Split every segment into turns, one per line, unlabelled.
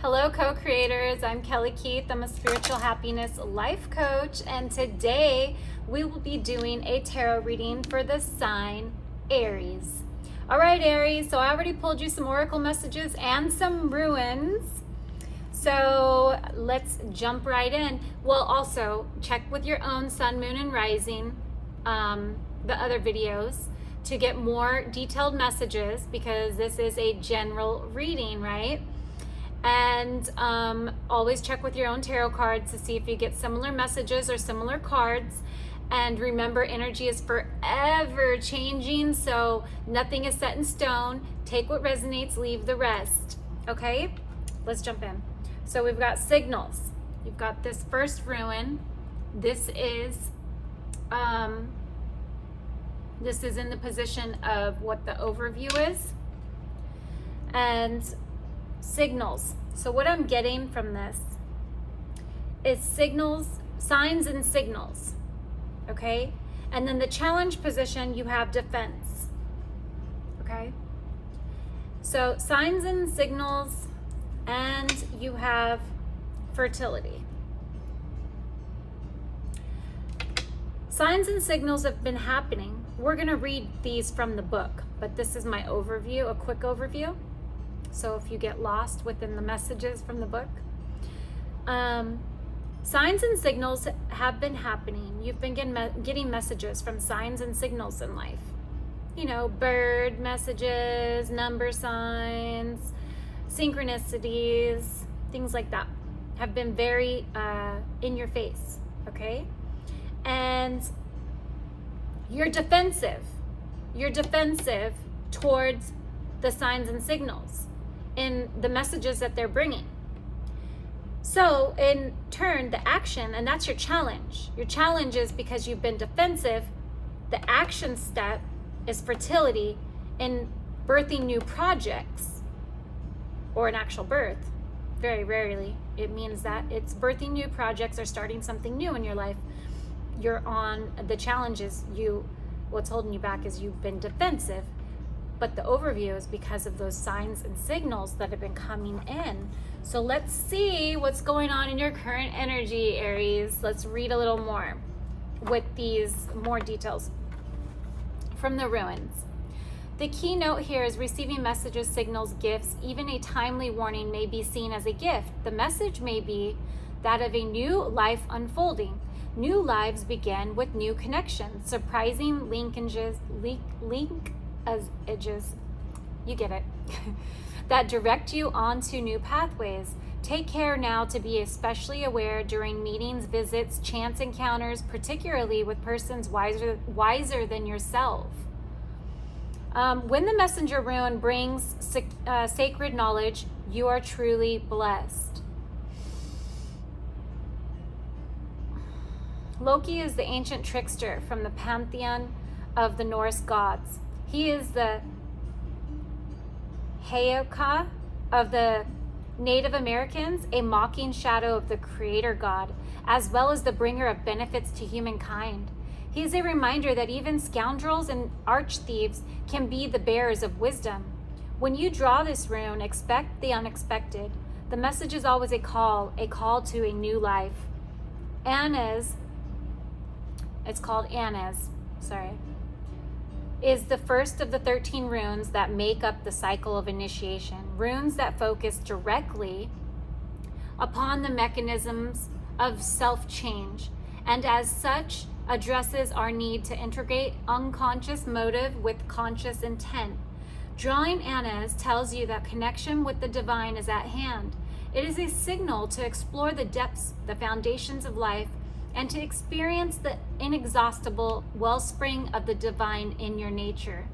Hello, co-creators. I'm Kelly Keith. I'm a spiritual happiness life coach, and today we will be doing a tarot reading for the sign Aries. All right, Aries, so I already pulled you some oracle messages and some ruins. So let's jump right in. Well, also check with your own sun, moon, and rising, the other videos, to get more detailed messages, because this is a general reading, right? And always check with your own tarot cards to see if you get similar messages or similar cards. And remember, energy is forever changing, so nothing is set in stone. Take what resonates, leave the rest. Okay, let's jump in. So we've got signals. You've got this first ruin. This is in the position of what the overview is. And signals. So what I'm getting from this is signals, signs and signals, okay? And then the challenge position, you have defense, okay? So signs and signals, and you have fertility. Signs and signals have been happening. We're gonna read these from the book, but this is my overview, a quick overview. So if you get lost within the messages from the book, signs and signals have been happening. You've been getting messages from signs and signals in life. You know, bird messages, number signs, synchronicities, things like that have been very in your face, okay? And you're defensive. You're defensive towards the signs and signals in the messages that they're bringing. So in turn, the action, and that's your challenge. Your challenge is, because you've been defensive, the action step is fertility in birthing new projects, or an actual birth. Very rarely it means that. It's birthing new projects or starting something new in your life. You're on the challenges. What's holding you back is you've been defensive. But the overview is because of those signs and signals that have been coming in. So let's see what's going on in your current energy, Aries. Let's read a little more with these more details from the ruins. The keynote here is receiving messages, signals, gifts. Even a timely warning may be seen as a gift. The message may be that of a new life unfolding. New lives begin with new connections, surprising linkages, edges, you get it, that direct you onto new pathways. Take care now to be especially aware during meetings, visits, chance encounters, particularly with persons wiser than yourself. When the messenger rune brings sacred knowledge, you are truly blessed. Loki is the ancient trickster from the pantheon of the Norse gods. He is the Heyoka of the Native Americans, a mocking shadow of the creator god, as well as the bringer of benefits to humankind. He is a reminder that even scoundrels and arch-thieves can be the bearers of wisdom. When you draw this rune, expect the unexpected. The message is always a call to a new life. It's called Anez, is the first of the 13 runes that make up the cycle of initiation. Runes that focus directly upon the mechanisms of self-change, and as such addresses our need to integrate unconscious motive with conscious intent. Drawing Anez tells you that connection with the divine is at hand. It is a signal to explore the depths, the foundations of life, and to experience the inexhaustible wellspring of the divine in your nature.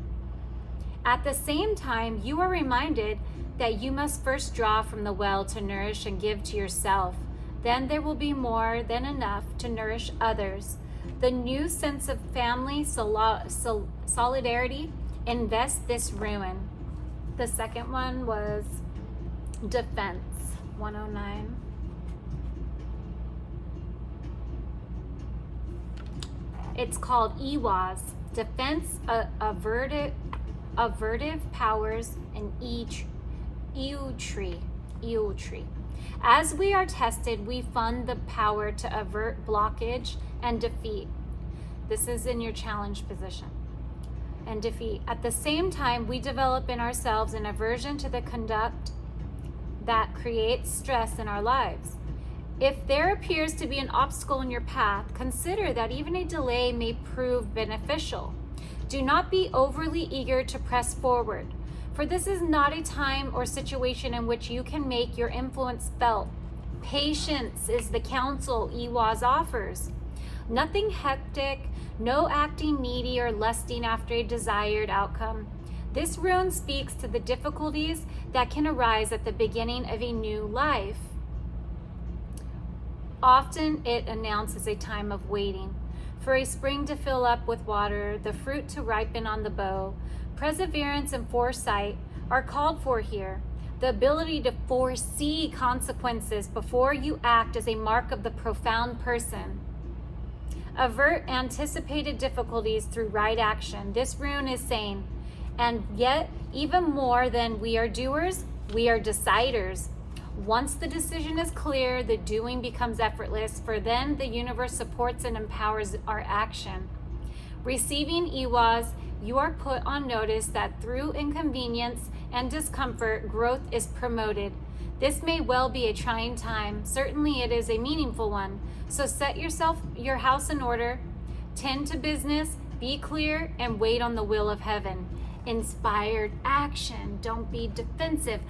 At the same time, you are reminded that you must first draw from the well to nourish and give to yourself. Then there will be more than enough to nourish others. The new sense of family solidarity invests this ruin. The second one was defense, 109. It's called Iwas, defense, avertive powers, and each tree. eel tree. As we are tested, we fund the power to avert blockage and defeat. This is in your challenge position. And defeat. At the same time, we develop in ourselves an aversion to the conduct that creates stress in our lives. If there appears to be an obstacle in your path, consider that even a delay may prove beneficial. Do not be overly eager to press forward, for this is not a time or situation in which you can make your influence felt. Patience is the counsel Iwaz offers. Nothing hectic, no acting needy or lusting after a desired outcome. This rune speaks to the difficulties that can arise at the beginning of a new life. Often it announces a time of waiting, for a spring to fill up with water, the fruit to ripen on the bough. Perseverance and foresight are called for here. The ability to foresee consequences before you act is a mark of the profound person. Avert anticipated difficulties through right action. This rune is saying, and yet even more than we are doers, we are deciders. Once the decision is clear, the doing becomes effortless, for then the universe supports and empowers our action. Receiving Iwaz, you are put on notice that through inconvenience and discomfort, growth is promoted. This may well be a trying time. Certainly it is a meaningful one. So set your house in order, tend to business, be clear, and wait on the will of heaven. Inspired action. Don't be defensive.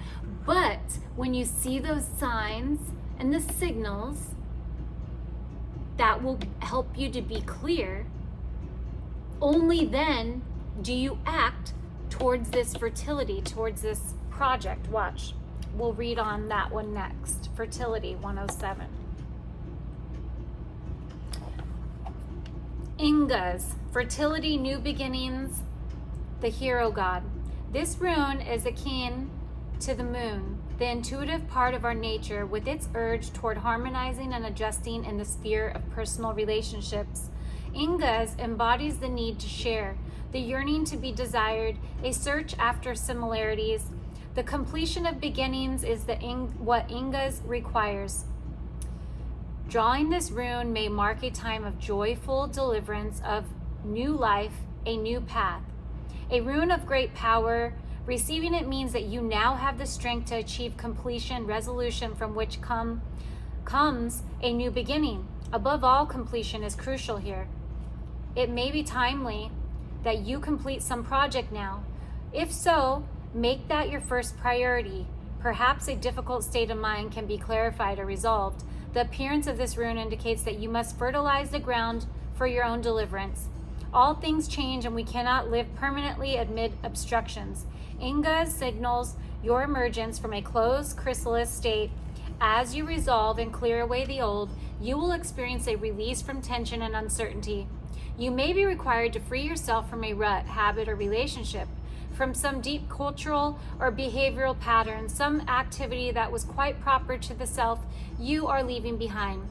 But when you see those signs and the signals that will help you to be clear, only then do you act towards this fertility, towards this project. Watch. We'll read on that one next. Fertility 107. Ingas, fertility, new beginnings, the hero god. This rune is akin to the moon, the intuitive part of our nature with its urge toward harmonizing and adjusting in the sphere of personal relationships. Ingas embodies the need to share, the yearning to be desired, a search after similarities. The completion of beginnings is what Ingas requires. Drawing this rune may mark a time of joyful deliverance of new life, a new path. A rune of great power. Receiving it means that you now have the strength to achieve completion, resolution from which comes a new beginning. Above all, completion is crucial here. It may be timely that you complete some project now. If so, make that your first priority. Perhaps a difficult state of mind can be clarified or resolved. The appearance of this rune indicates that you must fertilize the ground for your own deliverance. All things change and we cannot live permanently amid obstructions. Ingas signals your emergence from a closed chrysalis state. As you resolve and clear away the old, you will experience a release from tension and uncertainty. You may be required to free yourself from a rut, habit, or relationship, from some deep cultural or behavioral pattern, some activity that was quite proper to the self you are leaving behind.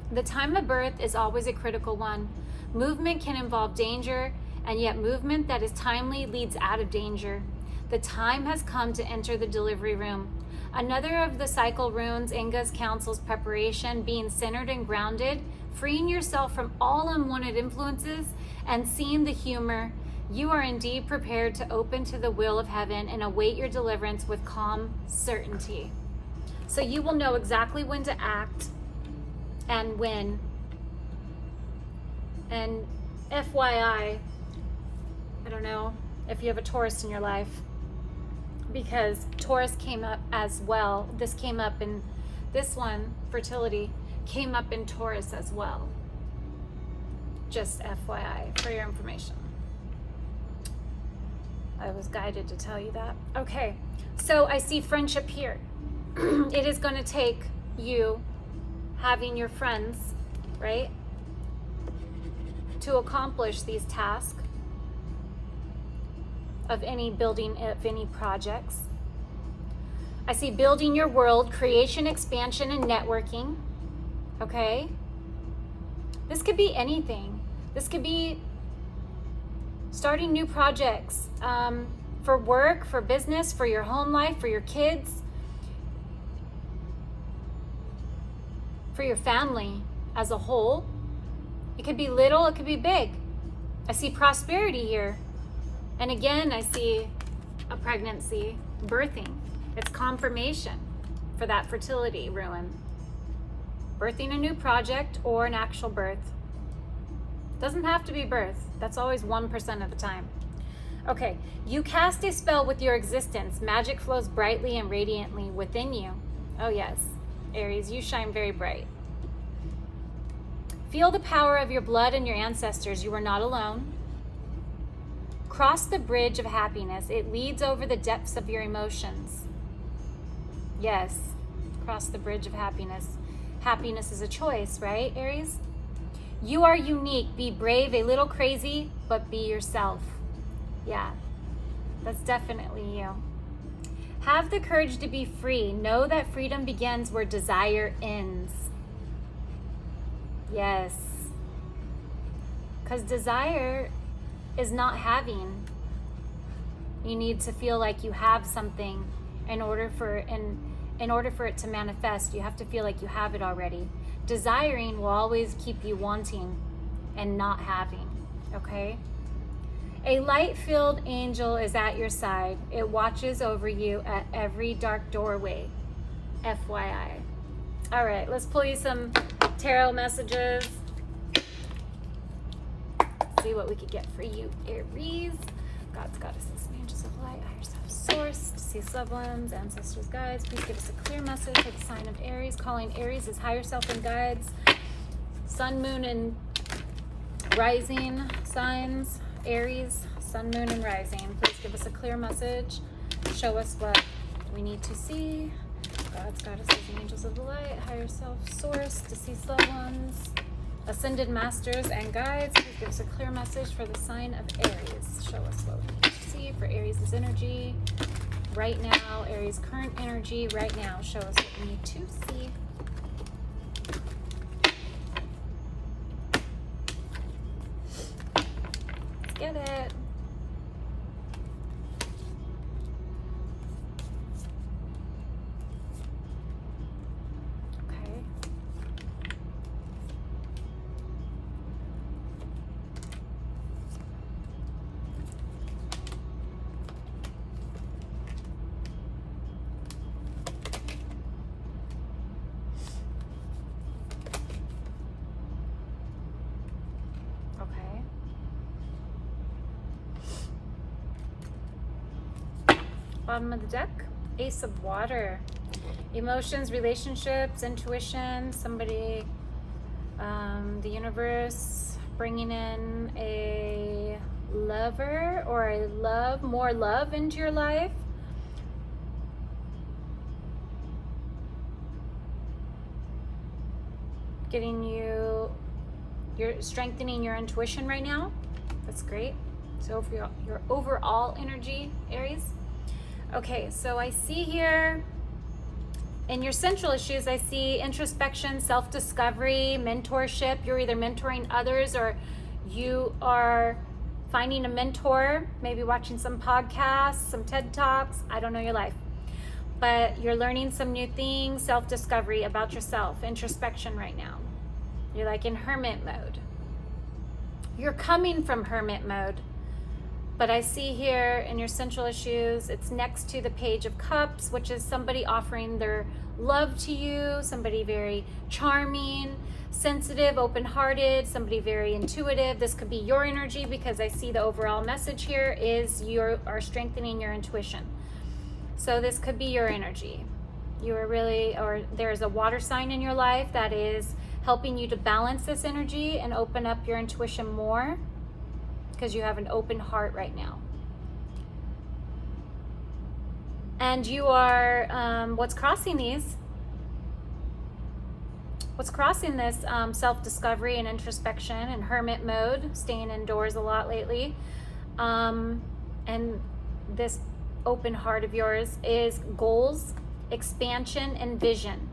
The time of birth is always a critical one. Movement can involve danger, and yet movement that is timely leads out of danger. The time has come to enter the delivery room. Another of the cycle runes, Ingas counsels preparation, being centered and grounded, freeing yourself from all unwanted influences, and seeing the humor. You are indeed prepared to open to the will of heaven and await your deliverance with calm certainty. So you will know exactly when to act and when. And FYI, I don't know if you have a Taurus in your life, because Taurus came up as well. This came up in this one, fertility, came up in Taurus as well. Just FYI for your information. I was guided to tell you that. Okay, so I see friendship here. It is going to take you having your friends, right, to accomplish these tasks of any building, of any projects. I see building your world, creation, expansion, and networking. Okay? This could be anything. This could be starting new projects for work, for business, for your home life, for your kids. for your family as a whole. It could be little, it could be big. I see prosperity here. And again, I see a pregnancy, birthing. It's confirmation for that fertility ruin. Birthing a new project or an actual birth. Doesn't have to be birth. That's always 1% of the time. Okay, you cast a spell with your existence. Magic flows brightly and radiantly within you. Oh yes, Aries, you shine very bright. Feel the power of your blood and your ancestors. You are not alone. Cross the bridge of happiness. It leads over the depths of your emotions. Yes, cross the bridge of happiness. Happiness is a choice, right, Aries? You are unique. Be brave, a little crazy, but be yourself. Yeah, that's definitely you. Have the courage to be free. Know that freedom begins where desire ends. Yes. Because desire is not having. You need to feel like you have something in order for it to manifest. You have to feel like you have it already. Desiring will always keep you wanting and not having, okay? A light-filled angel is at your side. It watches over you at every dark doorway. FYI. All right, let's pull you some tarot messages. See what we could get for you, Aries. Gods, goddesses, angels of light, higher self, source, deceased loved ones, ancestors, guides. Please give us a clear message for the sign of Aries. Calling Aries is higher self and guides. Sun, moon, and rising signs. Aries, sun, moon, and rising. Please give us a clear message. Show us what we need to see. Gods, goddesses, and angels of the light, higher self, source, deceased loved ones, ascended masters, and guides. Please give us a clear message for the sign of Aries. Show us what we need to see for Aries' energy right now. Aries' current energy right now. Show us what we need to see. Let's get it. Bottom of the deck, Ace of Water. Emotions, relationships, intuition, somebody, the universe bringing in a lover or more love into your life. You're strengthening your intuition right now. That's great. So for your overall energy, Aries. Okay, so I see here in your central issues, I see introspection, self-discovery, mentorship. You're either mentoring others or you are finding a mentor, maybe watching some podcasts, some TED Talks. I don't know your life, but you're learning some new things, self-discovery about yourself, introspection right now. You're like in hermit mode. You're coming from hermit mode. But I see here in your central issues, it's next to the Page of Cups, which is somebody offering their love to you, somebody very charming, sensitive, open-hearted, somebody very intuitive. This could be your energy because I see the overall message here is you are strengthening your intuition. So this could be your energy. You are really, or there's a water sign in your life that is helping you to balance this energy and open up your intuition more, because you have an open heart right now. And you are, what's crossing this self-discovery and introspection and hermit mode, staying indoors a lot lately. And this open heart of yours is goals, expansion, and vision.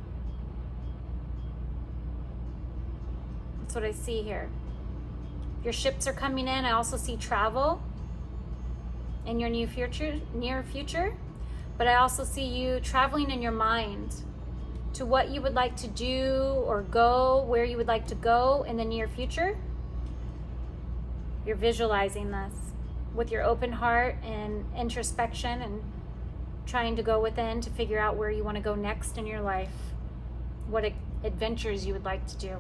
That's what I see here. Your ships are coming in. I also see travel in your near future, but I also see you traveling in your mind. to what you would like to do or go, where you would like to go in the near future. You're visualizing this with your open heart and introspection and trying to go within to figure out where you want to go next in your life, what adventures you would like to do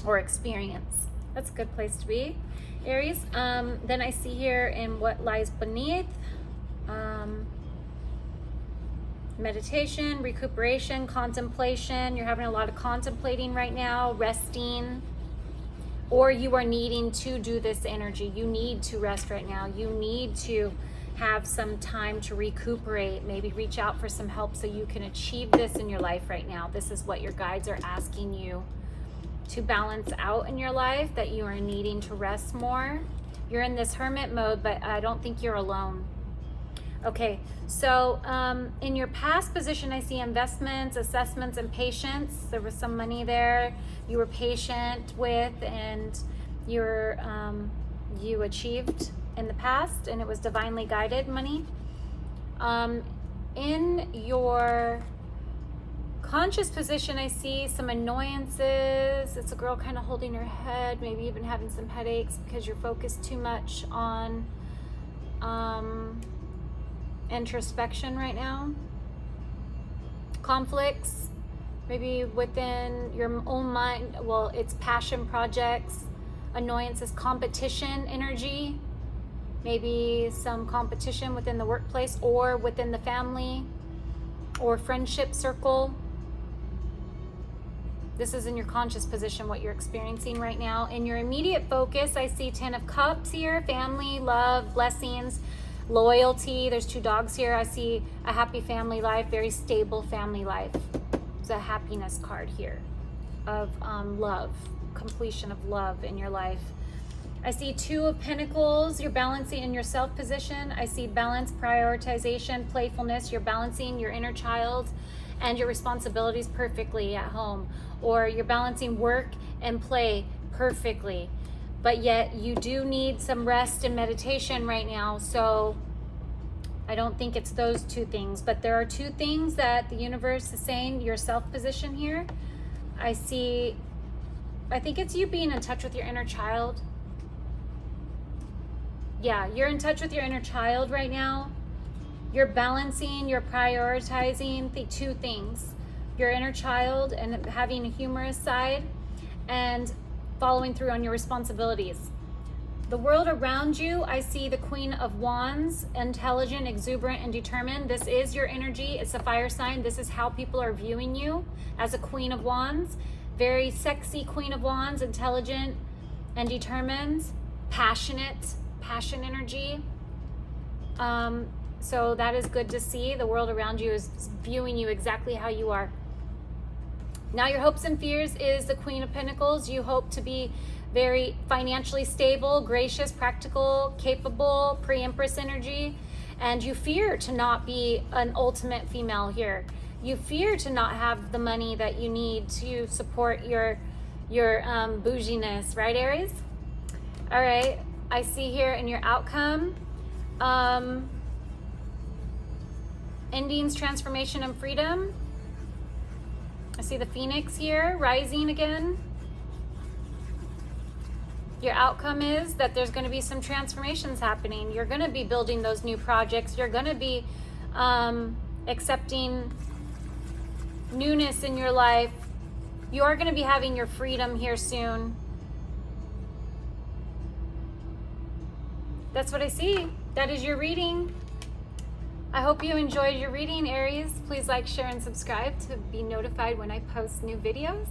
or experience. That's a good place to be, Aries. Then I see here in what lies beneath, meditation, recuperation, contemplation. You're having a lot of contemplating right now, resting, or you are needing to do this energy. You need to rest right now. You need to have some time to recuperate, maybe reach out for some help so you can achieve this in your life right now. This is what your guides are asking you to balance out in your life, that you are needing to rest more. You're in this hermit mode, but I don't think you're alone. Okay, so in your past position, I see investments, assessments, and patience. There was some money there you were patient with, and you achieved in the past, and it was divinely guided money. In your conscious position, I see some annoyances. It's a girl kind of holding her head, maybe even having some headaches because you're focused too much on introspection right now. Conflicts, maybe within your own mind. Well, it's passion projects. Annoyances, competition energy. Maybe some competition within the workplace or within the family or friendship circle. This is in your conscious position, what you're experiencing right now. In your immediate focus, I see 10 of Cups here, family, love, blessings, loyalty. There's 2 dogs here. I see a happy family life, very stable family life. There's a happiness card here of love, completion of love in your life. I see 2 of Pentacles. You're balancing in your self position. I see balance, prioritization, playfulness. You're balancing your inner child and your responsibilities perfectly at home, or you're balancing work and play perfectly. But yet you do need some rest and meditation right now. So I don't think it's those 2 things, but there are 2 things that the universe is saying. Your self position here, I think it's you being in touch with your inner child. Yeah, you're in touch with your inner child right now. You're balancing, you're prioritizing the 2 things. Your inner child and having a humorous side and following through on your responsibilities. The world around you, I see the Queen of Wands, intelligent, exuberant, and determined. This is your energy. It's a fire sign. This is how people are viewing you, as a Queen of Wands. Very sexy Queen of Wands, intelligent and determined, passionate, passion energy. So that is good to see. The world around you is viewing you exactly how you are. Now your hopes and fears is the Queen of Pentacles. You hope to be very financially stable, gracious, practical, capable, pre-Empress energy. And you fear to not be an ultimate female here. You fear to not have the money that you need to support your bouginess, right, Aries? All right, I see here in your outcome, endings, transformation, and freedom. I see the Phoenix here, rising again. Your outcome is that there's going to be some transformations happening. You're going to be building those new projects. You're going to be accepting newness in your life. You are going to be having your freedom here soon. That's what I see. That is your reading. I hope you enjoyed your reading, Aries. Please like, share, and subscribe to be notified when I post new videos.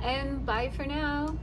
And bye for now.